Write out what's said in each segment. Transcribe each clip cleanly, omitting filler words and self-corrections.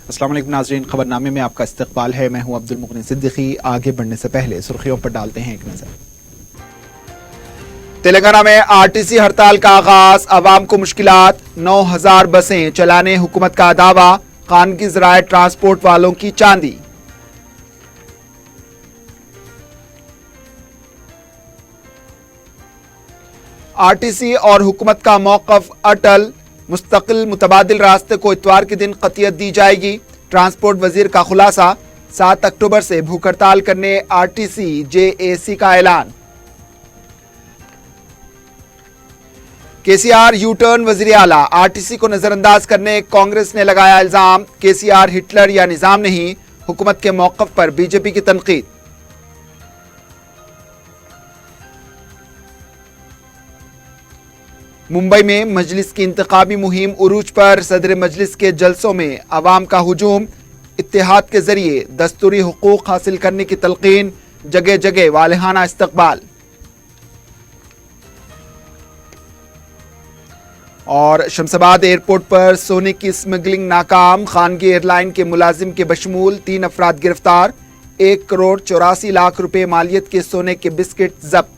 अस्सलाम वालेकुम नाज़रीन, खबरनामे में आपका इस्तकबाल है। मैं हूं अब्दुल मुगनी सिद्दीकी। आगे बढ़ने से पहले सुर्खियों पर डालते हैं एक नजर। तेलंगाना में आरटीसी हड़ताल का आगाज, अवाम को मुश्किलात, 9000 बसें चलाने हुकूमत का दावा, खानगी ज़राए ट्रांसपोर्ट वालों की चांदी। आरटीसी और हुकूमत का मौक़िफ़ अटल, मुस्तकिल मुतबादिल रास्ते को इतवार के दिन क़तियत दी जाएगी। ट्रांसपोर्ट वजीर का खुलासा, 7 अक्टूबर से भूख हड़ताल करने आरटीसी जेएसी का ऐलान। केसीआर यू टर्न वजीर आला, आरटीसी को नजरअंदाज करने कांग्रेस ने लगाया इल्जाम। केसीआर हिटलर या निजाम नहीं, हुकूमत के मौक़िफ़ पर बीजेपी की तनकीद। मुंबई में मजलिस की इंतखाबी मुहिम उरूज पर, सदर मजलिस के जलसों में अवाम का हुजूम, इत्तेहाद के जरिए दस्तूरी हुकूक हासिल करने की तलकीन, जगह जगह वालिहाना इस्तकबाल। और शमशाबाद एयरपोर्ट पर सोने की स्मगलिंग नाकाम, खानगी एयरलाइन के मुलाजिम के बशमूल 3 अफराद गिरफ्तार, 1 करोड़ 84 लाख रुपए मालियत के सोने के बिस्किट जब्त।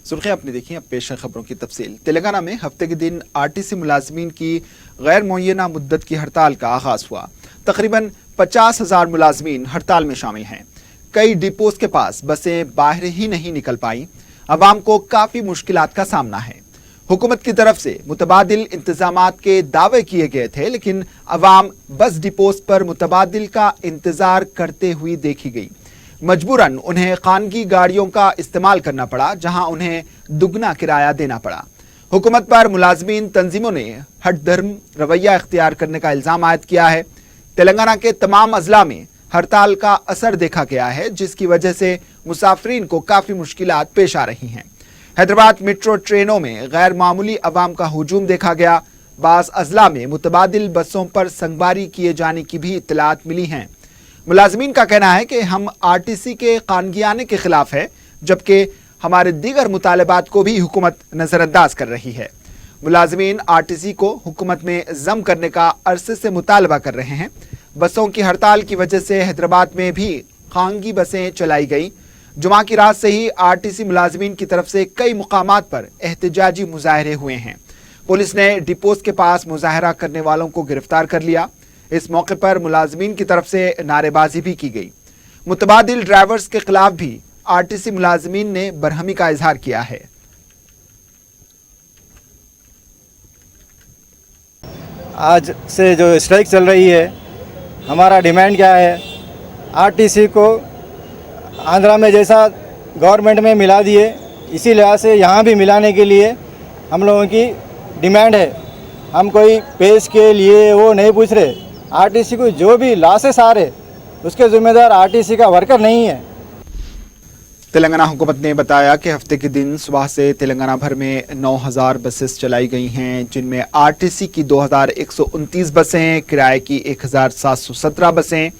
सुर्खियां आपने देखी, अब पेश है खबरों की तफसील। तेलंगाना में हफ्ते के दिन आरटीसी मुलाजमीन की गैर मुअय्यना मुद्दत की हड़ताल का आगाज हुआ। तकरीबन 50,000 मुलाजमीन हड़ताल में शामिल हैं। कई डिपोज के पास बसें बाहर ही नहीं निकल पाई। अवाम को काफी मुश्किलात का सामना है। हुकूमत की तरफ से मुतबादिल इंतजामात के दावे किए गए थे, लेकिन अवाम बस डिपोज पर मुतबादिल का इंतजार करते हुए देखी गई। मजबूरन उन्हें खानगी गाड़ियों का इस्तेमाल करना पड़ा, जहां उन्हें दुगना किराया देना पड़ा। हुकूमत पर मुलाजमीन तंजीमों ने हट धर्म रवैया इख्तियार करने का इल्जाम आयद किया है। तेलंगाना के तमाम अजला में हड़ताल का असर देखा गया है, जिसकी वजह से मुसाफरीन को काफी मुश्किलात पेश आ रही हैं। हैदराबाद मेट्रो ट्रेनों में गैर मामूली अवाम का हुजूम देखा गया। बास अजला में मुतबादिल बसों पर संगबारी किए जाने की भी इत्तलात मिली हैं। मुलाजमीन का कहना है कि हम आरटीसी के खानगियाने के खिलाफ है, जबकि हमारे दीगर मुतालबात को भी हुकूमत नजरअंदाज कर रही है। मुलाजमीन आरटीसी को हुकूमत में जम करने का अरसे से मुतालबा कर रहे हैं। बसों की हड़ताल की वजह से हैदराबाद में भी खानगी बसें चलाई गई। जुमा की रात से ही आरटीसी मुलाजमीन की तरफ से कई मुकामात पर एहतजाजी मुजाहरे हुए हैं। पुलिस ने डिपोज के पास मुजाहरा करने वालों को गिरफ्तार कर लिया। इस मौके पर मुलाजमीन की तरफ से नारेबाजी भी की गई। मुतबादिल ड्राइवर्स के खिलाफ भी आरटीसी मुलाजमीन ने बरहमी का इजहार किया है। आज से जो स्ट्राइक चल रही है, हमारा डिमांड क्या है? आरटीसी को आंध्रा में जैसा गवर्नमेंट में मिला दिए, इसी लिहाज से यहाँ भी मिलाने के लिए हम लोगों की डिमांड है। हम कोई पेश के लिए वो नहीं पूछ रहे। आरटीसी को जो भी लॉसेस आ रहे, उसके जिम्मेदार आरटीसी का वर्कर नहीं है। तेलंगाना हुकूमत ने बताया कि हफ्ते के दिन सुबह से तेलंगाना भर में 9000 बसेस चलाई गई हैं, जिनमें आरटीसी की 2129 बसें, किराए की 1717 बसें,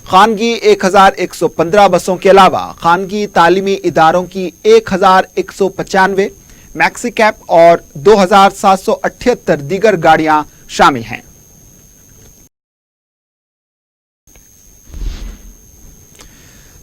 खानगी 1115 बसों के अलावा खानगी तालीमी इदारों की 1195, मैक्सी कैप और 2778 दीगर गाड़ियां शामिल हैं।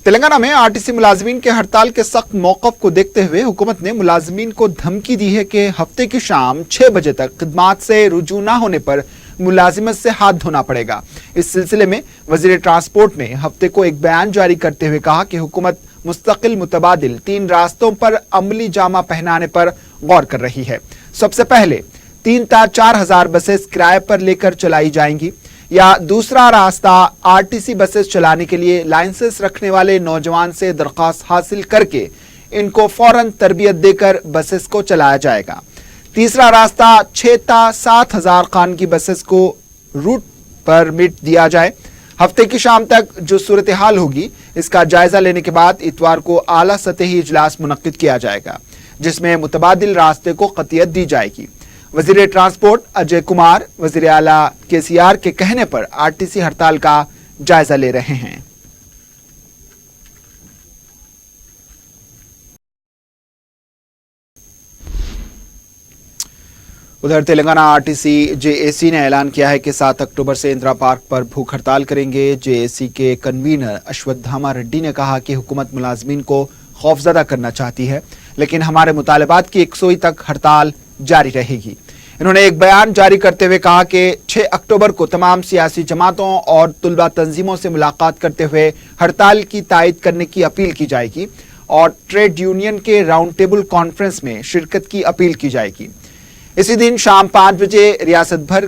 तेलंगाना में आरटीसी मुलाजमीन के हड़ताल के सख्त मौक़िफ़ को देखते हुए हुकूमत ने मुलाजमीन को धमकी दी है कि हफ्ते की शाम 6 बजे तक खिदमात से रुजू न होने पर मुलाजिमत से हाथ धोना पड़ेगा। इस सिलसिले में वजीर ट्रांसपोर्ट ने हफ्ते को एक बयान जारी करते हुए कहा कि हुकूमत मुस्तकिल मुतबादिल 3 रास्तों पर अमली जामा पहनाने पर गौर कर रही है। सबसे पहले 3 ता 4 हजार बसेस किराए पर लेकर चलाई जाएंगी, या दूसरा रास्ता आरटीसी बसेस चलाने के लिए लाइसेंस रखने वाले नौजवान से दरख्वास्त हासिल करके इनको फौरन तरबियत देकर बसेस को चलाया जाएगा। तीसरा रास्ता 6 ता 7 हजार खानगी बसेस को रूट परमिट दिया जाए। हफ्ते की शाम तक जो सूरत हाल होगी, इसका जायजा लेने के बाद इतवार को आला सतही इजलास मुनक्किद किया जाएगा, जिसमें मुतबादिल रास्ते को क़तियत दी जाएगी। वजीर ट्रांसपोर्ट अजय कुमार वजीर आला केसीआर के कहने पर आरटीसी हड़ताल का जायजा ले रहे हैं। उधर तेलंगाना आरटीसी जेएसी ने ऐलान किया है कि 7 अक्टूबर से इंदिरा पार्क पर भूख हड़ताल करेंगे। जेएसी के कन्वीनर अश्वत्थामा रेड्डी ने कहा कि हुकूमत मुलाजमीन को खौफजदा करना चाहती है, लेकिन हमारे मुतालबात की 100 तक हड़ताल जारी रहेगी। इन्होंने एक बयान जारी करते हुए कहा कि 6 अक्टूबर को तमाम सियासी जमातों और तुलबा तंजीमों से मुलाकात करते हुए हड़ताल की तायद करने की अपील की जाएगी और ट्रेड यूनियन के राउंड टेबल कॉन्फ्रेंस में शिरकत की अपील की जाएगी। इसी दिन शाम 5 बजे रियासत भर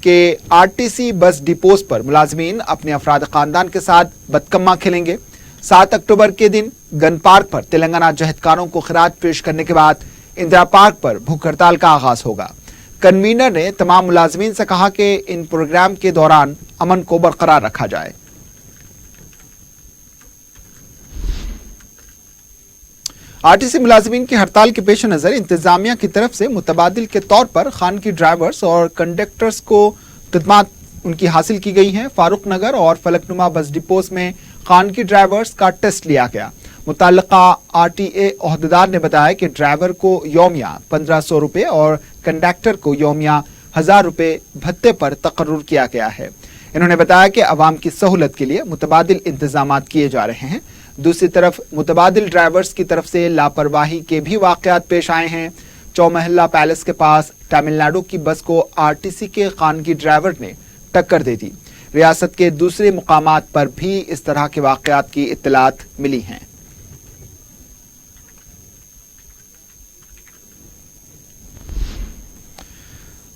के आरटीसी बस डिपोज पर मुलाजमीन अपने अफराद खानदान के साथ बतकम्मा खेलेंगे। 7 अक्टूबर के दिन गन पार्क पर तेलंगाना जहदकारों को खिरात पेश करने के बाद इंदिरा पार्क पर भूख हड़ताल का आगाज होगा। कन्वीनर ने तमाम मुलाजमीन से कहा कि इन प्रोग्राम के दौरान अमन को बरकरार रखा जाए। आरटीसी मुलाजमीन की हड़ताल के पेश नजर इंतजामिया की तरफ से मुतबादिल के तौर पर खानगी ड्राइवर्स और कंडक्टर्स को खिदमात उनकी हासिल की गई हैं। फारूक नगर और फलकनुमा बस डिपोज में खानगी ड्राइवर्स का टेस्ट लिया गया। मुतल्लिका आरटीए ओहदेदार ने बताया कि ड्राइवर को यौमिया 1500 रुपए और कंडक्टर को यौमिया 1000 रुपए भत्ते पर तकर्रुर किया गया है। इन्होंने बताया कि अवाम की सहूलत के लिए मुतबादिल इंतजामात किए जा रहे हैं। दूसरी तरफ मुतबादिल ड्राइवर्स की तरफ से लापरवाही के भी वाकयात पेश आए हैं। चौमहल्ला पैलेस के पास तमिलनाडु की बस को आरटीसी के खानगी ड्राइवर ने टक्कर दे दी। रियासत के दूसरे मुकामात पर भी इस तरह के वाकयात की इत्तलात मिली हैं।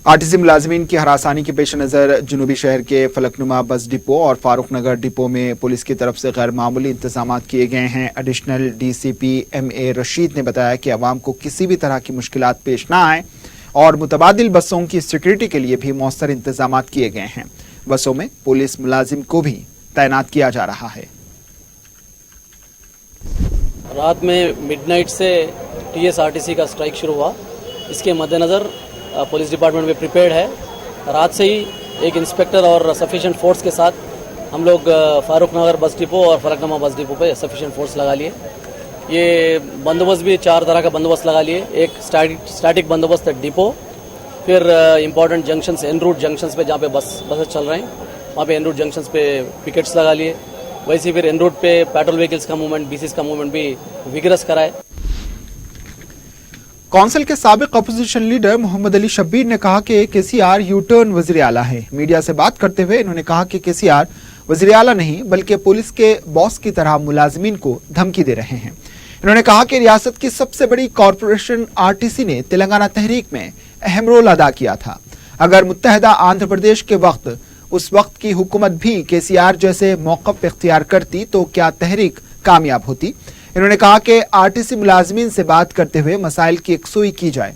आरटीसी मुलाजमीन की हरासानी के पेश नज़र जुनूबी शहर के फलकनुमा बस डिपो और फारूक नगर डिपो में पुलिस की तरफ से गैर मामूली इंतजाम किए गए हैं। एडिशनल डीसीपी एमए रशीद ने बताया कि अवाम को किसी भी तरह की मुश्किलात पेश ना आए और मुतबादिल बसों की सिक्योरिटी के लिए भी मौसर इंतजाम किए गए हैं। बसों में पुलिस मुलाजिम को भी तैनात किया जा रहा है। रात में मिडनाइट से टीएसआरटीसी का स्ट्राइक शुरू हुआ। इसके मद्देनज़र पुलिस डिपार्टमेंट में प्रिपेयर्ड है। रात से ही एक इंस्पेक्टर और सफिशिएंट फोर्स के साथ हम लोग फारूक नगर बस डिपो और फलकनुमा बस डिपो पे सफिशिएंट फोर्स लगा लिए। ये बंदोबस्त भी 4 तरह का बंदोबस्त लगा लिए। एक स्टैटिक बंदोबस्त है डिपो, फिर important junctions en route junctions पे जहाँ पे बसेस चल रहे हैं वहाँ पे एन रूट जंक्शंस पे पिकेट्स लगा लिए। वैसे फिर एन रूट पे पेट्रोल व्हीकल्स का मूवमेंट, बीसीस का मूवमेंट भी विगरस कराए। कौंसिल के साबिक अपोजिशन लीडर मोहम्मद अली शब्बीर ने कहा कि केसीआर यू टर्न वज़ीर आला है। मीडिया से बात करते हुए इन्होंने कहा कि केसीआर वज़ीर आला नहीं बल्कि पुलिस के बॉस की तरह मुलाजमीन को धमकी दे रहे हैं। इन्होंने कहा कि रियासत की सबसे बड़ी कॉरपोरेशन आरटीसी ने तेलंगाना तहरीक में अहम रोल अदा किया था। अगर मुत्तहदा आंध्र प्रदेश के वक्त उस वक्त की हुकूमत भी केसीआर जैसे मौक़िफ़ इख्तियार करती तो क्या तहरीक कामयाब होती। इन्होंने कहा कि आरटीसी मुलाजमीन से बात करते हुए मसाइल की यकसुई की जाए।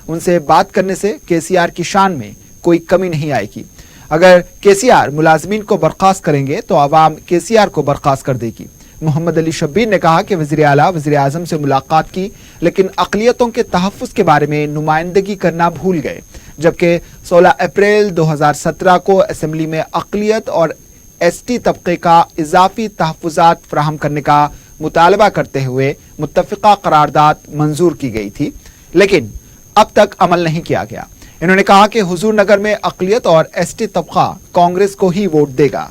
उनसे बात करने से केसीआर की शान में कोई कमी नहीं आएगी। अगर केसीआर मुलाजमीन को बर्खास्त करेंगे तो आवाम केसीआर को बर्खास्त कर देगी। मोहम्मद अली शब्बीर ने कहा कि वज़ीर आला वज़ीर आज़म से मुलाकात की, लेकिन अक़लियतों के तहफ़्फ़ुज़ के बारे में नुमाइंदगी करना भूल गए। जबकि 16 अप्रैल 2017 को असेंबली में अक़लियत और एसटी तबके का इजाफी तहफ़्फ़ुज़ात फराहम करने का मुतालबा करते हुए मुत्तफ़िक़ा करारदाद मंजूर की गई थी, लेकिन अब तक अमल नहीं किया गया। इन्होंने कहा कि हुजूर नगर में अक़लियत और एसटी तबका कांग्रेस को ही वोट देगा।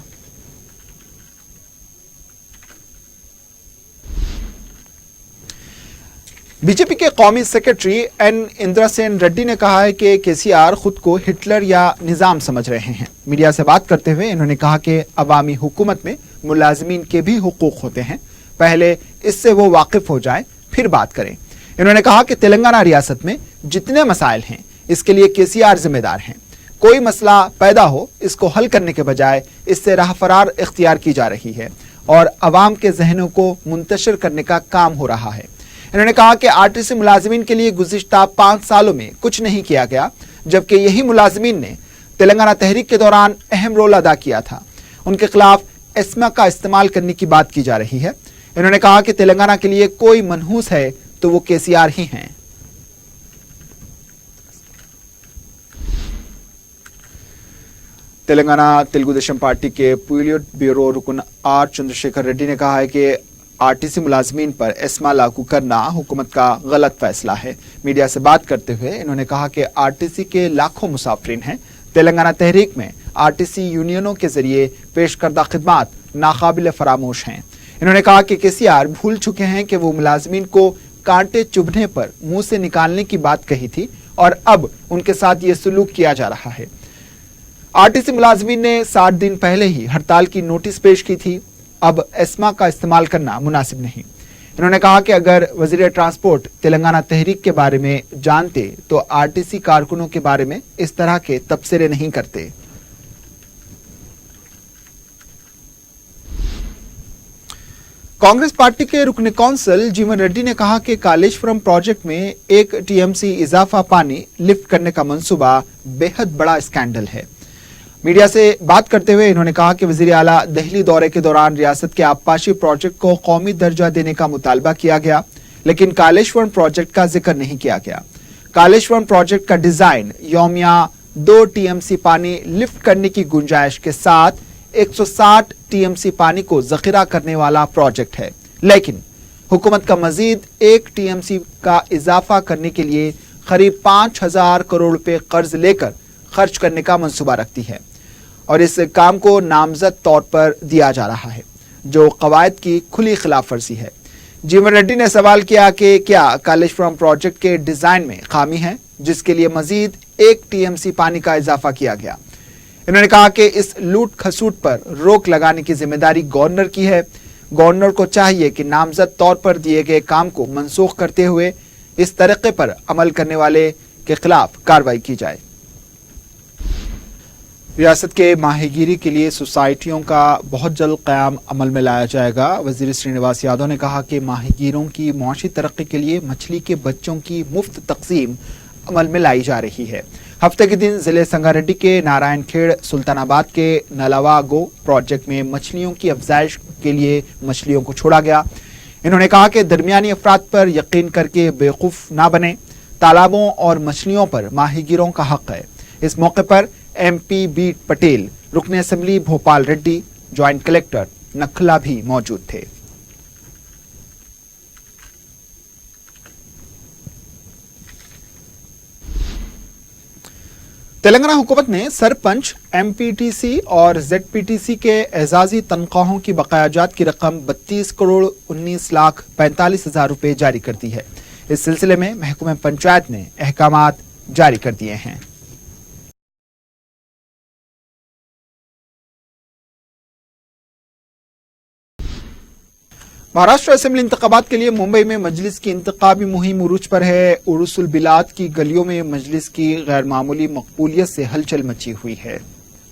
बीजेपी के कौमी सेक्रेटरी एन इंद्रसेन रेड्डी ने कहा है कि केसीआर खुद को हिटलर या निजाम समझ रहे हैं। मीडिया से बात करते हुए इन्होंने कहा कि अवामी हुकूमत में मुलाजमीन के भी हुकूक होते हैं, पहले इससे वो वाकिफ हो जाए फिर बात करें। इन्होंने कहा कि तेलंगाना रियासत में जितने मसाइल हैं इसके लिए केसीआर जिम्मेदार हैं। कोई मसला पैदा हो इसको हल करने के बजाय इससे राह फरार इख्तियार की जा रही है और अवाम के जहनों को मुंतशिर करने का काम हो रहा है। इन्होंने कहा कि आरटीसी मुलाजमीन के लिए गुज़िश्ता 5 सालों में कुछ नहीं किया गया, जबकि यही मुलाजमीन ने तेलंगाना तहरीक के दौरान अहम रोल अदा किया था। उनके खिलाफ एस्मा का इस्तेमाल करने की बात की जा रही है। इन्होंने कहा कि तेलंगाना के लिए कोई मनहूस है तो वो केसीआर ही हैं। तेलंगाना तेलुगु देशम पार्टी के पोलिट ब्यूरो रुकन आर चंद्रशेखर रेड्डी ने कहा है कि आरटीसी मुलाजमीन पर एस्मा लागू करना हुकूमत का गलत फैसला है। मीडिया से बात करते हुए इन्होंने कहा कि आरटीसी के लाखों मुसाफिरीन हैं। तेलंगाना तहरीक में आरटीसी यूनियनों के जरिए पेश करदा खिदमात नाकाबिल फरामोश हैं। इन्होंने कहा कि केसीआर भूल चुके हैं कि वो मुलाजमीन को कांटे चुभने पर मुंह से निकालने की बात कही थी और अब उनके साथ ये सलूक किया जा रहा है। आरटीसी मुलाजमीन ने 60 दिन पहले ही हड़ताल की नोटिस पेश की थी। अब एस्मा का इस्तेमाल करना मुनासिब नहीं। इन्होंने कहा कि अगर वजीर ट्रांसपोर्ट तेलंगाना तहरीक के बारे में जानते तो आरटीसी कारकुनों के बारे में इस तरह के तबसरे नहीं करते। कांग्रेस पार्टी के रुकने कौंसल जीवन रेड्डी ने कहा कि कालेश्वरम प्रोजेक्ट में 1 टीएमसी इजाफा पानी लिफ्ट करने का मंसूबा बेहद बड़ा स्कैंडल है। मीडिया से बात करते हुए इन्होंने कहा कि वजीर आला दिल्ली दौरे के दौरान रियासत के आबपाशी प्रोजेक्ट को कौमी दर्जा देने का मुतालबा किया गया, लेकिन कालेश्वरम प्रोजेक्ट का जिक्र नहीं किया गया। कालेश्वरम प्रोजेक्ट का डिजाइन यौमिया 2 टीएमसी पानी लिफ्ट करने की गुंजाइश के साथ 160 टीएमसी पानी को जखीरा करने वाला प्रोजेक्ट है, लेकिन हुकूमत का मजीद 1 टीएमसी का इजाफा करने के लिए करीब 5000 करोड़ रुपए कर्ज लेकर खर्च करने का मंसूबा रखती है और इस काम को नामजद तौर पर दिया जा रहा है, जो कवायद की खुली खिलाफ वर्जी है। जीवन रेड्डी ने सवाल किया कि क्या कालेश्वरम प्रोजेक्ट के डिजाइन में खामी है जिसके लिए मजीद 1 टीएमसी पानी का इजाफा किया गया। इन्होंने कहा कि इस लूट खसूट पर रोक लगाने की जिम्मेदारी गवर्नर की है। गवर्नर को चाहिए कि नामजद तौर पर दिए गए काम को मनसूख करते हुए इस तरीके पर अमल करने वाले के खिलाफ कार्रवाई की जाए। रियासत के माहीगीरी के लिए सोसाइटियों का बहुत जल्द क़याम अमल में लाया जाएगा। वजीर श्रीनिवास यादव ने कहा कि माहीगीरों की मुआशी तरक्की के लिए मछली के बच्चों की मुफ्त तकसीम अमल में लाई जा रही है। हफ्ते के दिन जिले संगारेड्डी के नारायण खेड़ सुल्तानाबाद के नलावागो प्रोजेक्ट में मछलियों की अफजाइश के लिए मछलियों को छोड़ा गया। इन्होंने कहा कि दरमियानी अफराद पर यकीन करके बेवकूफ ना बने। तालाबों और मछलियों पर माहीगीरों का हक है। इस मौके पर MP बी पटेल, रुकने assembly Bhopal Reddy, joint collector नखला भी मौजूद थे। तेलंगाना हुकूमत ने सरपंच, MPTC और ZPTC के एजाजी तनख्वाहों की बकायाजात की रकम 32 करोड़ 19 लाख 45 हजार रुपए जारी कर दी है। इस सिलसिले में महकमे पंचायत ने अहकामात जारी कर दिए हैं। महाराष्ट्र असेंबली इंतखाबात के लिए मुंबई में मजलिस की इंतखाबी मुहिम उरूज पर है। उरुसुल बिलाद की गलियों में मजलिस की गैर मामूली मकबूलियत से हलचल मची हुई है।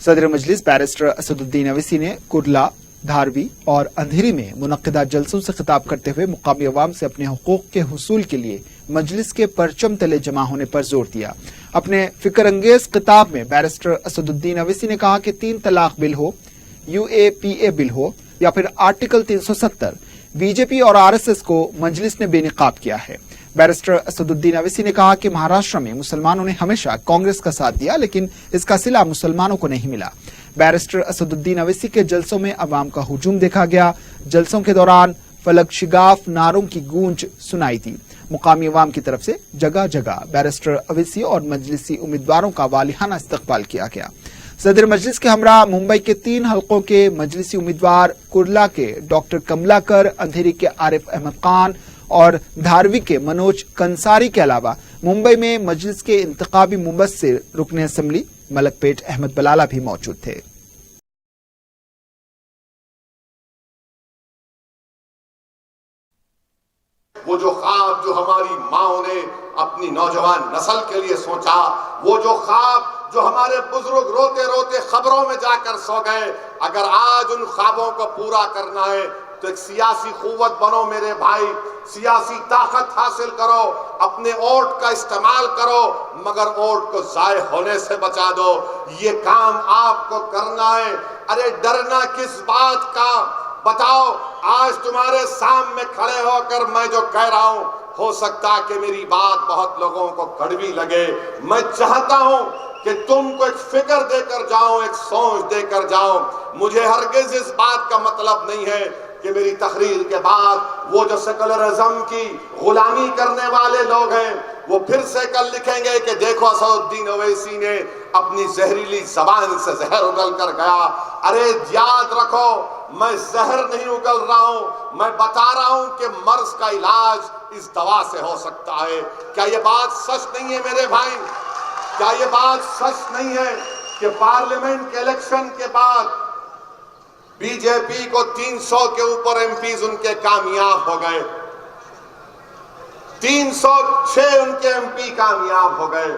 सदर मजलिस बैरिस्टर असदुद्दीन अवैसी ने कुर्ला, धारवी और अंधेरी में मुनक्किदा जलसों से खिताब करते हुए मुकामी अवाम से अपने हुकूक के हुसूल के लिए मजलिस के परचम तले जमा होने पर जोर दिया। अपने फिक्र अंगेज खिताब में बैरिस्टर असदुद्दीन अवैसी ने कहा कि 3 तलाक बिल हो, UAPA बिल हो या फिर आर्टिकल 370, बीजेपी और RSS को मजलिस ने बेनकाब किया है। बैरिस्टर असदुद्दीन अवैसी ने कहा कि महाराष्ट्र में मुसलमानों ने हमेशा कांग्रेस का साथ दिया, लेकिन इसका सिला मुसलमानों को नहीं मिला। बैरिस्टर असदुद्दीन अवैसी के जलसों में अवाम का हुजूम देखा गया। जलसों के दौरान फलक शिगाफ नारों की गूंज सुनाई दी। मुकामी अवाम की तरफ से जगह जगह बैरिस्टर अवैसी और मजलिसी उम्मीदवारों का वालिहाना इस्तकबाल किया गया। सदर मजलिस के हमरा मुंबई के 3 हलकों के मजलिसी उम्मीदवार कुर्ला के डॉक्टर कमलाकर, अंधेरी के आरिफ अहमद खान और धारवी के मनोज कंसारी के अलावा मुंबई में मजलिस के इंतखाबी मुबस्सिर रुकने असेंबली मलकपेट अहमद बलाला भी मौजूद थे। वो जो ख्वाब जो हमारी माओ ने अपनी नौजवान नस्ल के लिए सोचा, वो जो ख्वाब जो हमारे बुजुर्ग रोते रोते खबरों में जाकर सो गए, अगर आज उन ख्वाबों को पूरा करना है तो एक सियासी कुव्वत बनो मेरे भाई, सियासी ताकत हासिल करो, अपने वोट का इस्तेमाल करो, मगर वोट को जाय होने से बचा दो। ये काम आपको करना है। अरे डरना किस बात का, बताओ। आज तुम्हारे सामने खड़े होकर मैं जो कह रहा हूं, हो सकता है कि मेरी बात बहुत लोगों को कड़वी लगे। मैं चाहता हूं कि तुमको एक फिक्र देकर जाऊं, एक सोच देकर जाऊं। मुझे हरगिज इस बात का मतलब नहीं है کہ میری تقریر کے بعد وہ جو سیکولرزم کی غلامی کرنے والے لوگ ہیں وہ پھر سے کل لکھیں گے کہ دیکھو اسد الدین اویسی نے اپنی زہریلی زبان سے زہر اگل کر گیا. ارے یاد رکھو میں زہر نہیں اگل رہا ہوں, میں بتا رہا ہوں کہ مرض کا علاج اس دوا سے ہو سکتا ہے. کیا یہ بات سچ نہیں ہے میرے بھائی؟ کیا یہ بات سچ نہیں ہے کہ پارلیمنٹ کے الیکشن کے بعد بی جے پی کو 300 کے اوپر ایم پیز ان کے کامیاب ہو گئے, 306 ان کے ایم پی کامیاب ہو گئے.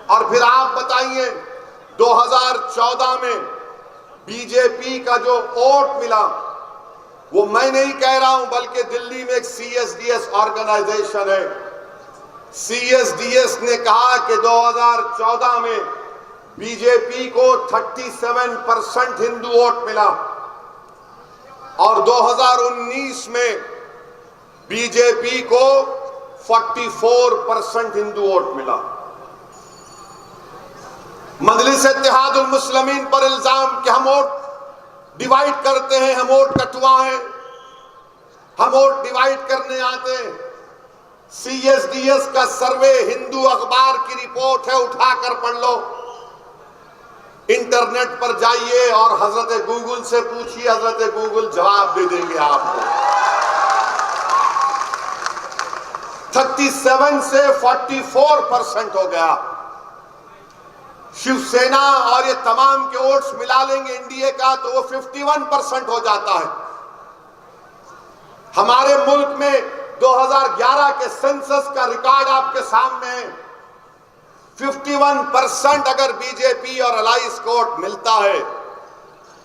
اور پھر آپ بتائیے 2014 میں بی جے پی کا جو ووٹ ملا, وہ میں نہیں کہہ رہا ہوں بلکہ دلی میں ایک C S D S organisation ہے, سی ایس ڈی ایس نے کہا کہ 2014 میں بی جے پی کو 37% ہندو ووٹ ملا اور 2019 میں بی جے پی کو 44% ہندو ووٹ ملا. مجلس اتحاد المسلمین پر الزام کہ ہم ووٹ ڈیوائیڈ کرتے ہیں, ہم ووٹ کٹوا ہیں, ہم ووٹ ڈیوائیڈ کرنے آتے ہیں. سی ایس ڈی ایس کا سروے ہندو اخبار کی رپورٹ ہے, اٹھا کر پڑھ لو, انٹرنیٹ پر جائیے اور حضرت گوگل سے پوچھیے, حضرت گوگل جواب دے دیں گے آپ کو. 37 سے 44% ہو گیا. شیو سینا اور یہ تمام کے ووٹس ملا لیں گے انڈیا کا تو وہ 51% ہو جاتا ہے. ہمارے ملک میں 2011 کے سینسس کا ریکارڈ آپ کے سامنے ہے. 51% اگر بی جے پی اور الائنس کو ووٹ ملتا ہے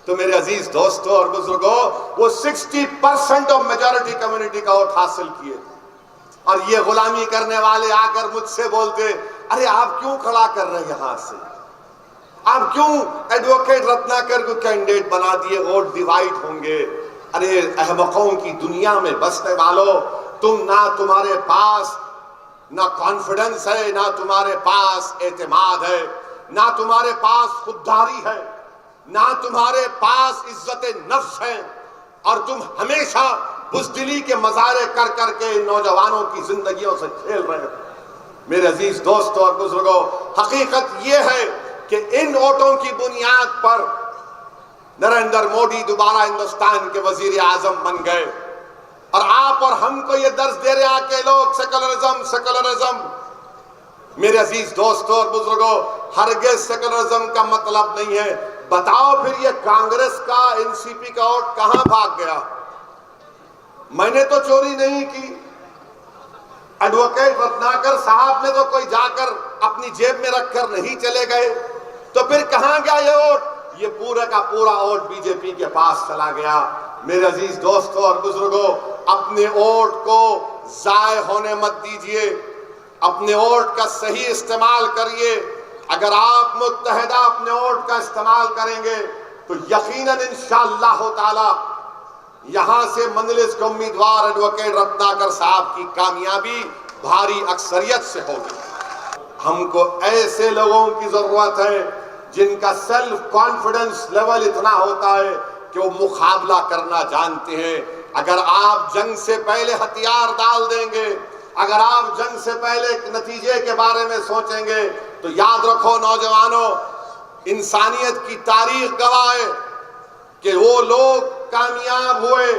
تو میرے عزیز دوستوں اور بزرگوں وہ 60% آف میجورٹی کمیونٹی کا ووٹ حاصل کیے. اور یہ غلامی کرنے والے آ کر مجھ سے بولتے ارے آپ کیوں کھڑا کر رہے ہیں یہاں سے, آپ کیوں ایڈوکیٹ رتناکر کو کینڈیڈیٹ بنا دیے, ووٹ ڈیوائیڈ ہوں گے. ارے احمقوں کی دنیا میں بسنے والوں, تم نہ تمہارے پاس نہ کانفیڈنس ہے, نہ تمہارے پاس اعتماد ہے, نہ تمہارے پاس خودداری ہے, نہ تمہارے پاس عزت نفس ہے, اور تم ہمیشہ بزدلی کے مظاہرے کر کر کے نوجوانوں کی زندگیوں سے کھیل رہے ہو. میرے عزیز دوستوں اور بزرگوں, حقیقت یہ ہے کہ ان ووٹوں کی بنیاد پر نریندر موڈی دوبارہ ہندوستان کے وزیر اعظم بن گئے, اور آپ اور ہم کو یہ درس دے رہے ہیں کہ لوگ سیکولرزم سیکولرزم. میرے عزیز دوستوں اور بزرگوں, ہرگز سیکولرزم کا مطلب نہیں ہے. بتاؤ پھر یہ کانگریس کا این سی پی کا ووٹ کہاں بھاگ گیا؟ میں نے تو چوری نہیں کی, ایڈوکیٹ رتناکر صاحب نے تو کوئی جا کر اپنی جیب میں رکھ کر نہیں چلے گئے, تو پھر کہاں گیا یہ ووٹ؟ یہ پورا کا پورا ووٹ بی جے پی کے پاس چلا گیا. میرے عزیز دوستوں اور بزرگوں, اپنے ووٹ کو ضائع ہونے مت دیجیے, اپنے ووٹ کا صحیح استعمال کریے. اگر آپ متحدہ اپنے ووٹ کا استعمال کریں گے تو یقیناً انشاءاللہ تعالی یہاں سے مجلس کے امیدوار ایڈوکیٹ رتناکر صاحب کی کامیابی بھاری اکثریت سے ہوگی. ہم کو ایسے لوگوں کی ضرورت ہے جن کا سیلف کانفیڈنس لیول اتنا ہوتا ہے کہ وہ مقابلہ کرنا جانتے ہیں. اگر آپ جنگ سے پہلے ہتھیار ڈال دیں گے, اگر آپ جنگ سے پہلے نتیجے کے بارے میں سوچیں گے تو یاد رکھو نوجوانوں, انسانیت کی تاریخ گواہ ہے کہ وہ لوگ کامیاب ہوئے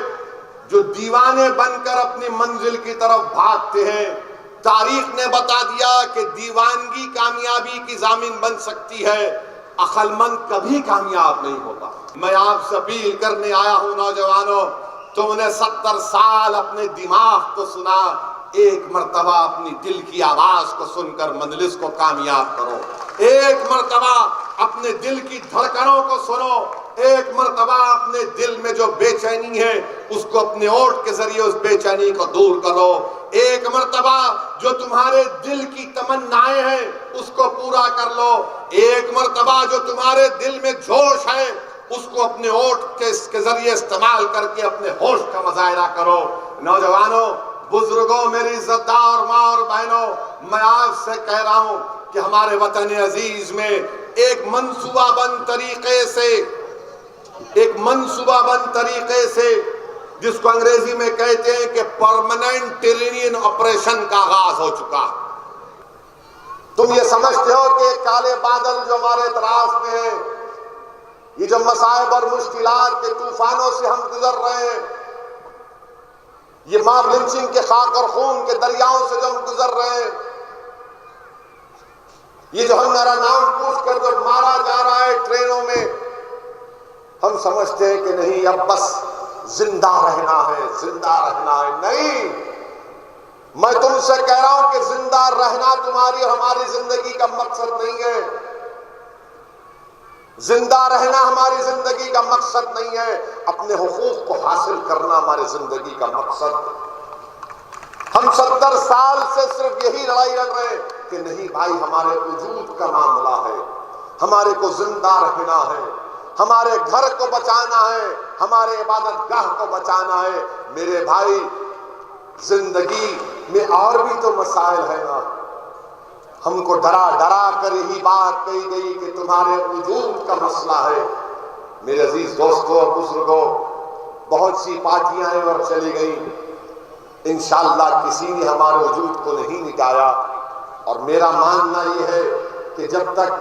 جو دیوانے بن کر اپنی منزل کی طرف بھاگتے ہیں. تاریخ نے بتا دیا کہ دیوانگی کامیابی کی ضامن بن سکتی ہے, عقل مند کبھی کامیاب نہیں ہوتا. میں آپ سے اپیل کرنے آیا ہوں نوجوانوں, تم نے 70 سال اپنے دماغ کو سنا, ایک مرتبہ اپنی دل کی آواز کو سن کر مجلس کو کامیاب کرو. ایک مرتبہ اپنے دل کی دھڑکنوں کو سنو, ایک مرتبہ اپنے دل میں جو بے چینی ہے اس کو اپنے ووٹ کے ذریعے اس بے چینی کو دور کرو. ایک مرتبہ جو تمہارے دل کی تمنائیں ہیں اس کو پورا کر لو. ایک مرتبہ جو تمہارے دل میں جوش ہے اس کو اپنے ووٹ کے ذریعے استعمال کر کے اپنے ہوش کا مظاہرہ کرو. نوجوانوں, بزرگوں, میری عزتدار ماں اور بہنوں, میں آپ سے کہہ رہا ہوں کہ ہمارے وطن عزیز میں ایک منصوبہ بند طریقے سے ایک منصوبہ بند طریقے سے جس کو انگریزی میں کہتے ہیں کہ پرماننٹ ٹیرینین آپریشن کا آغاز ہو چکا ہے۔ تم یہ سمجھتے ہو کہ کالے بادل جو ہمارے اطراف میں ہیں، یہ جو مصائب اور مشکلات کے طوفانوں سے ہم گزر رہے ہیں، یہ ماب لنچنگ کے خاک اور خون کے دریاؤں سے جو ہم گزر رہے ہیں، یہ جو ہمارا نام پوچھ کر جو مارا جا رہا ہے ٹرینوں میں، ہم سمجھتے ہیں کہ نہیں اب بس زندہ رہنا ہے، زندہ رہنا ہے۔ نہیں، میں تم سے کہہ رہا ہوں کہ زندہ رہنا تمہاری اور ہماری زندگی کا مقصد نہیں ہے۔ زندہ رہنا ہماری زندگی کا مقصد نہیں ہے، اپنے حقوق کو حاصل کرنا ہماری زندگی کا مقصد ہے۔ ہم 70 سال سے صرف یہی لڑائی لڑ رہے ہیں کہ نہیں بھائی، ہمارے وجود کا معاملہ ہے، ہمارے کو زندہ رہنا ہے، ہمارے گھر کو بچانا ہے، ہمارے عبادت گاہ کو بچانا ہے۔ میرے بھائی، زندگی میں اور بھی تو مسائل ہیں نا۔ ہم کو ڈرا ڈرا کر یہی بات کہی گئی کہ تمہارے وجود کا مسئلہ ہے۔ میرے عزیز دوستوں اور بزرگوں، بہت سی پارٹیاں ہیں اور چلی گئیں، انشاءاللہ کسی نے ہمارے وجود کو نہیں مٹایا۔ اور میرا ماننا یہ ہے کہ جب تک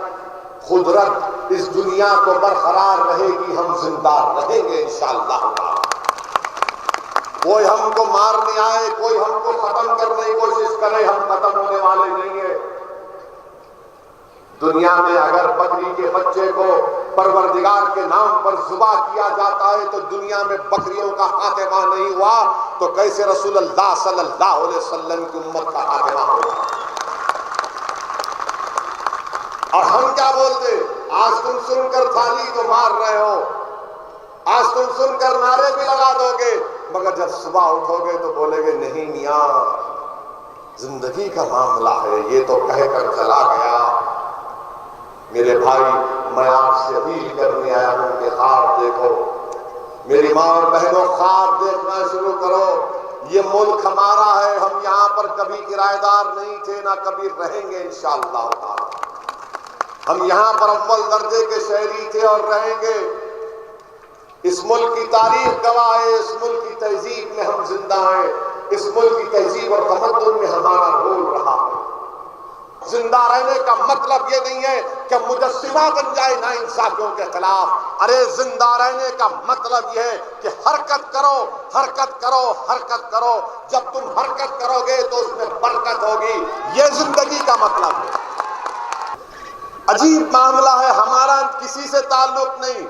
قدرت اس دنیا کو برقرار رہے گی، ہم زندہ رہیں گے انشاءاللہ۔ کوئی ہم کو مارنے آئے، کوئی ہم کو ختم کرنے کی کوشش کرے، ہم ختم ہونے والے نہیں ہیں۔ دنیا میں اگر بکری کے بچے کو پروردگار کے نام پر ذبح کیا جاتا ہے تو دنیا میں بکریوں کا خاتمہ نہیں ہوا، تو کیسے رسول اللہ صلی اللہ علیہ وسلم کی امت کا خاتمہ ہوگا؟ اور ہم کیا بولتے؟ آج تم سن کر تھالی تو مار رہے ہو، آج تم سن کر نعرے بھی لگا دو گے، مگر جب صبح اٹھو گے تو بولے گے نہیں میاں، زندگی کا معاملہ ہے، یہ تو کہہ کر چلا گیا۔ میرے بھائی، میں آپ سے اپیل کرنے آیا ہوں کہ خواب دیکھو، میری ماں اور بہنوں، خواب دیکھنا شروع کرو۔ یہ ملک ہمارا ہے، ہم یہاں پر کبھی کرایہ دار نہیں تھے، نہ کبھی رہیں گے انشاءاللہ تعالی۔ ہم یہاں پر اول درجے کے شہری تھے اور رہیں گے۔ اس ملک کی تاریخ گواہ ہے، اس ملک کی تہذیب میں ہم زندہ ہیں، اس ملک کی تہذیب اور تمدن میں ہمارا رول رہا ہے۔ زندہ رہنے کا مطلب یہ نہیں ہے کہ مجسمہ بن جائے ناانصافیوں کے خلاف۔ ارے زندہ رہنے کا مطلب یہ ہے کہ حرکت کرو، حرکت کرو، حرکت کرو۔ جب تم حرکت کرو گے تو اس میں برکت ہوگی، یہ زندگی کا مطلب ہے۔ عجیب معاملہ ہے، ہمارا کسی سے تعلق نہیں،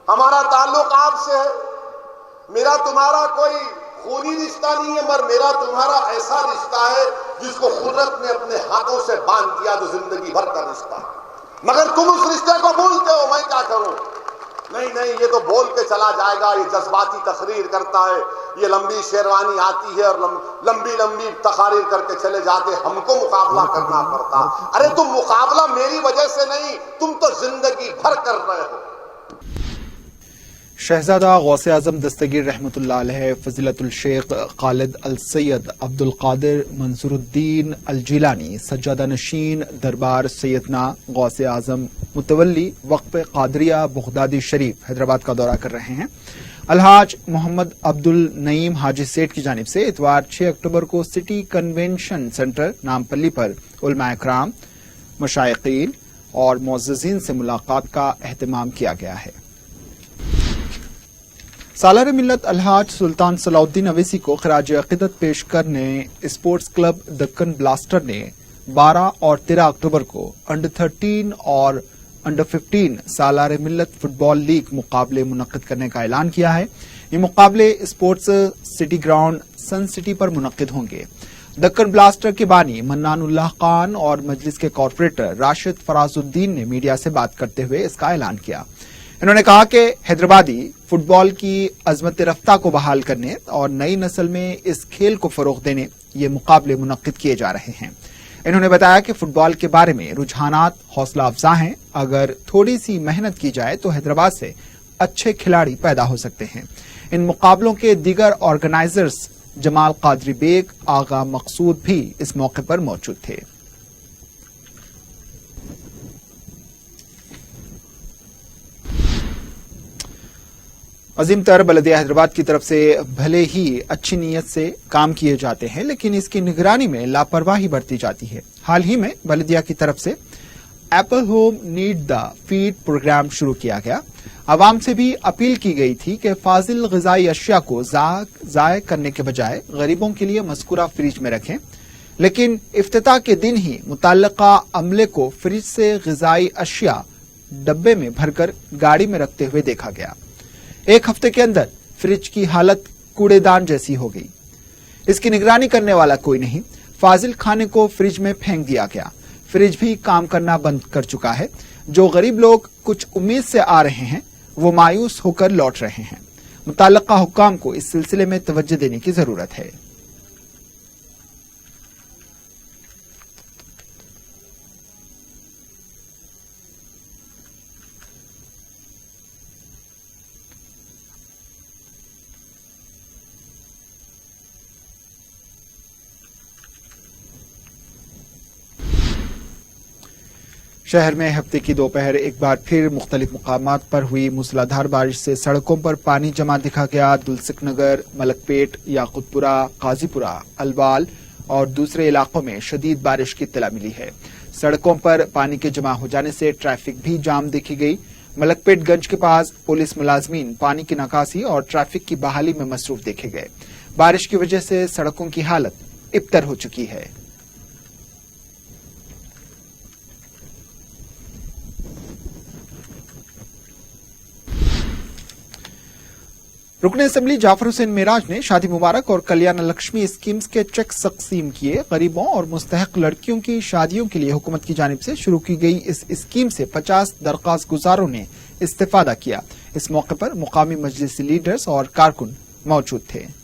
ہمارا تعلق آپ سے ہے۔ میرا تمہارا کوئی خونی رشتہ نہیں ہے، مگر میرا تمہارا ایسا رشتہ ہے جس کو قدرت نے اپنے ہاتھوں سے باندھ دیا، جو زندگی بھر کا رشتہ ہے۔ مگر تم اس رشتے کو بھولتے ہو، میں کیا کروں؟ نہیں نہیں، یہ تو بول کے چلا جائے گا، یہ جذباتی تقریر کرتا ہے، یہ لمبی شیروانی آتی ہے اور لمبی لمبی تقاریر کر کے چلے جاتے، ہم کو مقابلہ کرنا پڑتا۔ ارے تم مقابلہ میری وجہ سے نہیں، تم تو زندگی بھر کر رہے ہو۔ شہزادہ غوث اعظم دستگیر رحمۃ اللہ علیہ فضیلت الشیخ خالد السید عبد القادر منصور الدین الجیلانی سجادہ نشین دربار سیدنا غوث اعظم متولی وقف قادریہ بغدادی شریف حیدرآباد کا دورہ کر رہے ہیں۔ الحاج محمد عبد النعیم حاجی سیٹھ کی جانب سے اتوار 6 اکتوبر کو سٹی کنونشن سینٹر نامپلی پر علماء کرام، مشائقین اور معززین سے ملاقات کا اہتمام کیا گیا ہے۔ سالار ملت الحاج سلطان صلاح الدین اویسی کو خراج عقیدت پیش کرنے اسپورٹس کلب دکن بلاسٹر نے 12 اور 13 اکتوبر کو انڈر 13 اور انڈر 15 سالار ملت فٹ بال لیگ مقابلے منعقد کرنے کا اعلان کیا ہے۔ یہ مقابلے اسپورٹس سٹی گراؤنڈ سن سٹی پر منعقد ہوں گے۔ دکن بلاسٹر کے بانی منان اللہ خان اور مجلس کے کارپوریٹر راشد فراز الدین نے میڈیا سے بات کرتے ہوئے اس کا اعلان کیا۔ انہوں نے کہا کہ حیدرآبادی فٹ بال کی عظمت رفتہ کو بحال کرنے اور نئی نسل میں اس کھیل کو فروغ دینے یہ مقابلے منعقد کیے جا رہے ہیں۔ انہوں نے بتایا کہ فٹ بال کے بارے میں رجحانات حوصلہ افزا ہیں، اگر تھوڑی سی محنت کی جائے تو حیدرآباد سے اچھے کھلاڑی پیدا ہو سکتے ہیں۔ ان مقابلوں کے دیگر آرگنائزرز جمال قادری بیگ، آغا مقصود بھی اس موقع پر موجود تھے۔ अजीम तर बलदिया हैदराबाद की तरफ से भले ही अच्छी नीयत से काम किए जाते हैं, लेकिन इसकी निगरानी में लापरवाही बरती जाती है। हाल ही में बलदिया की तरफ से apple home need the feed programme शुरू किया गया। आवाम से भी अपील की गई थी कि फाजिल ग़िज़ाई अशिया को ज़ाय करने के बजाय गरीबों के लिए मज़कूरा फ्रिज में रखें, लेकिन इफ्तिताह के दिन ही मुतल्लिका अमले को फ्रिज से ग़िज़ाई अशिया डब्बे में भरकर गाड़ी में रखते हुए देखा गया। एक हफ्ते के अंदर फ्रिज की हालत कूड़ेदान जैसी हो गई। इसकी निगरानी करने वाला कोई नहीं। फाजिल खाने को फ्रिज में फेंक दिया गया। फ्रिज भी काम करना बंद कर चुका है। जो गरीब लोग कुछ उम्मीद से आ रहे हैं वो मायूस होकर लौट रहे हैं। मुतल्लिका हुक्काम को इस सिलसिले में तवज्जो देने की जरूरत है। शहर में हफ्ते की दोपहर एक बार फिर मुख्तलिफ मुकामात पर हुई मूसलाधार बारिश से सड़कों पर पानी जमा दिखा गया। दुलसिक नगर, मलकपेट, याकुतपुरा, काजीपुरा, अलवाल और दूसरे इलाकों में शदीद बारिश की इत्तला मिली है। सड़कों पर पानी के जमा हो जाने से ट्रैफिक भी जाम देखी गई। मलकपेट गंज के पास पुलिस मुलाजमीन पानी की निकासी और ट्रैफिक की बहाली में मसरूफ देखे गए। बारिश की वजह से सड़कों की हालत इब्तर हो चुकी है। रुकने असेंबली जाफर हुसैन मेराज ने शादी मुबारक और कल्याण लक्ष्मी स्कीम्स के चेक तकसीम किए। गरीबों और मुस्तहक लड़कियों की शादियों के लिए हुकूमत की जानिब से शुरू की गई इस स्कीम से 50 दरख्वास्त गुजारों ने इस्तेफादा किया। इस मौके पर मुकामी मजलिस लीडर्स और कारकुन मौजूद थे।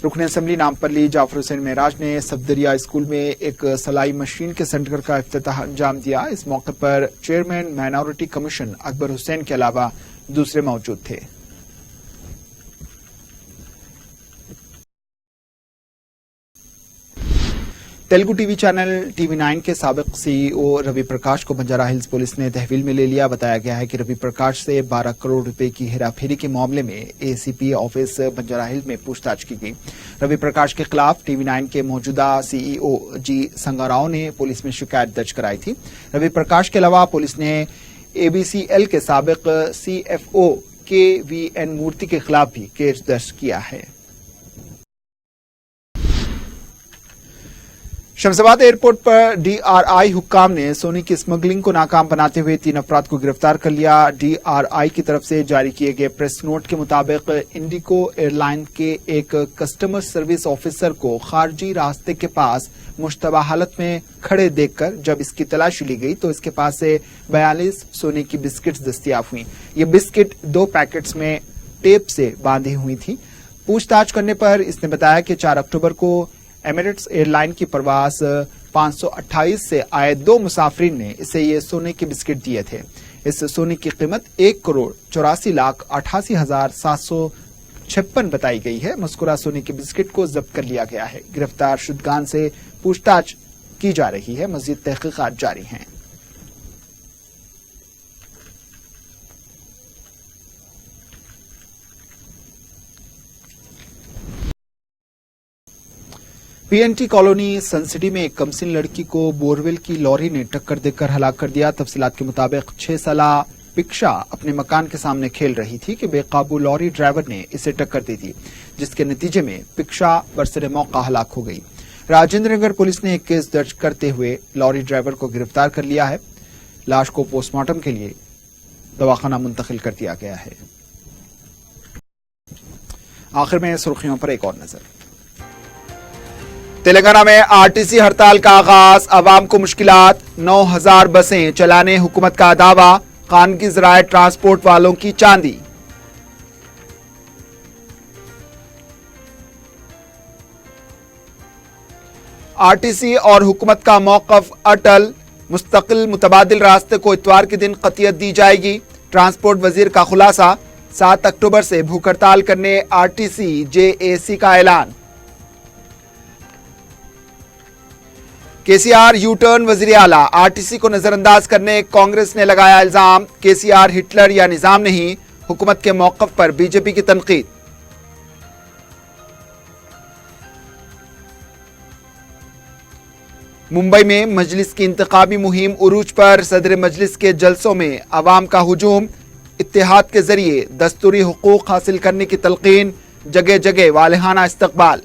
रुकने असेंबली नामपल्ली जाफर हुसैन मेराज ने सफदरिया स्कूल में एक सलाई मशीन के सेंटर का इफ्तिताह अंजाम दिया। इस मौके पर chairman minority commission Akbar Hussain के अलावा दूसरे मौजूद थे। तेलुगु टीवी चैनल TV9 के साबिक सीईओ रवि प्रकाश को बंजारा हिल्स पुलिस ने तहवील में ले लिया। बताया गया है कि रवि प्रकाश से 12 करोड़ रुपए की हेराफेरी के मामले में ACP ऑफिस बंजारा हिल्स में पूछताछ की गई। रवि प्रकाश के खिलाफ TV9 के मौजूदा CEO जी संगाराव ने पुलिस में शिकायत दर्ज कराई थी। रवि प्रकाश के अलावा पुलिस ने ABCL के साबिक CFO KVN मूर्ति के खिलाफ भी केस दर्ज किया है। शमशाबाद एयरपोर्ट पर DRI हुक्काम ने सोने की स्मगलिंग को नाकाम बनाते हुए 3 अफराद को गिरफ्तार कर लिया। DRI की तरफ से जारी किए गए प्रेस नोट के मुताबिक इंडिगो एयरलाइन के एक कस्टमर सर्विस ऑफिसर को खारजी रास्ते के पास मुश्तबा हालत में खड़े देखकर जब इसकी तलाशी ली गई तो इसके पास से 42 सोने की बिस्किट्स दस्तियाब हुई। ये बिस्किट 2 पैकेट्स में टेप से बांधी हुई थी। पूछताछ करने पर इसने बताया कि 4 अक्टूबर को एमिरेट्स एयरलाइन की परवास 528 से आए 2 मुसाफिरीन ने इसे ये सोने के बिस्किट दिए थे। इस सोने की कीमत 1,84,88,756 बताई गई है। मज़कूरा सोने के बिस्किट को जब्त कर लिया गया है। गिरफ्तार शुदगान से पूछताछ की जा रही है। मज़ीद तहकीकात जारी हैं। PNT कॉलोनी सनसिटी में एक कमसिन लड़की को बोरवेल की लॉरी ने टक्कर देकर हलाक कर दिया। तफसीलात के मुताबिक 6 साला पिक्षा अपने मकान के सामने खेल रही थी कि बेकाबू लॉरी ड्राइवर ने इसे टक्कर दी थी, जिसके नतीजे में पिक्षा बरसरे मौका हलाक हो गई। राजेंद्र नगर पुलिस ने एक केस दर्ज करते हुए लॉरी ड्राइवर को गिरफ्तार कर लिया है। लाश को पोस्टमार्टम के लिए दवाखाना मुंतकिल कर दिया गया है। आखिर में सुर्खियों पर एक और नजर। तेलंगाना में RTC हड़ताल का आगाज, आवाम को मुश्किलात। 9000 बसें चलाने हुकूमत का दावा, खानगी ज़राए ट्रांसपोर्ट वालों की चांदी। RTC और हुकूमत का मौक़िफ़ अटल, मुस्तकिल मुतबादिल रास्ते को इतवार के दिन क़तियत दी जाएगी। ट्रांसपोर्ट वजीर का खुलासा, 7 अक्टूबर से भूख हड़ताल करने RTC JAC का ऐलान। KCR यू टर्न वजीर आला RTC को नजरअंदाज करने कांग्रेस ने लगाया इल्जाम। KCR हिटलर या निजाम नहीं, हुकूमत के मौक़िफ़ पर बीजेपी की तनकीद। मुंबई में मजलिस की इंतखाबी मुहिम उरूज पर, सदर मजलिस के जलसों में अवाम का हुजूम। इत्तेहाद के जरिए दस्तूरी हुकूक हासिल करने की तलकीन, जगह जगह वालिहाना इस्तकबाल।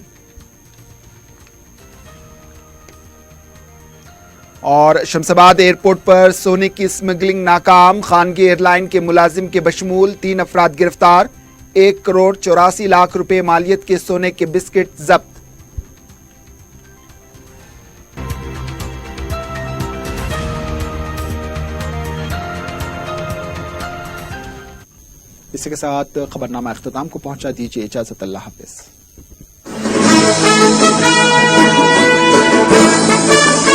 और शमशाबाद एयरपोर्ट पर सोने की स्मगलिंग नाकाम, खानगी एयरलाइन के मुलाजिम के बशमूल 3 अफराद गिरफ्तार। 1 करोड़ 84 लाख रुपए मालियत के सोने के बिस्किट जब्त। इसी के साथ खबरनामा इख्तिताम को पहुंचा दीजिए। इजाजत, अल्लाह हाफिज।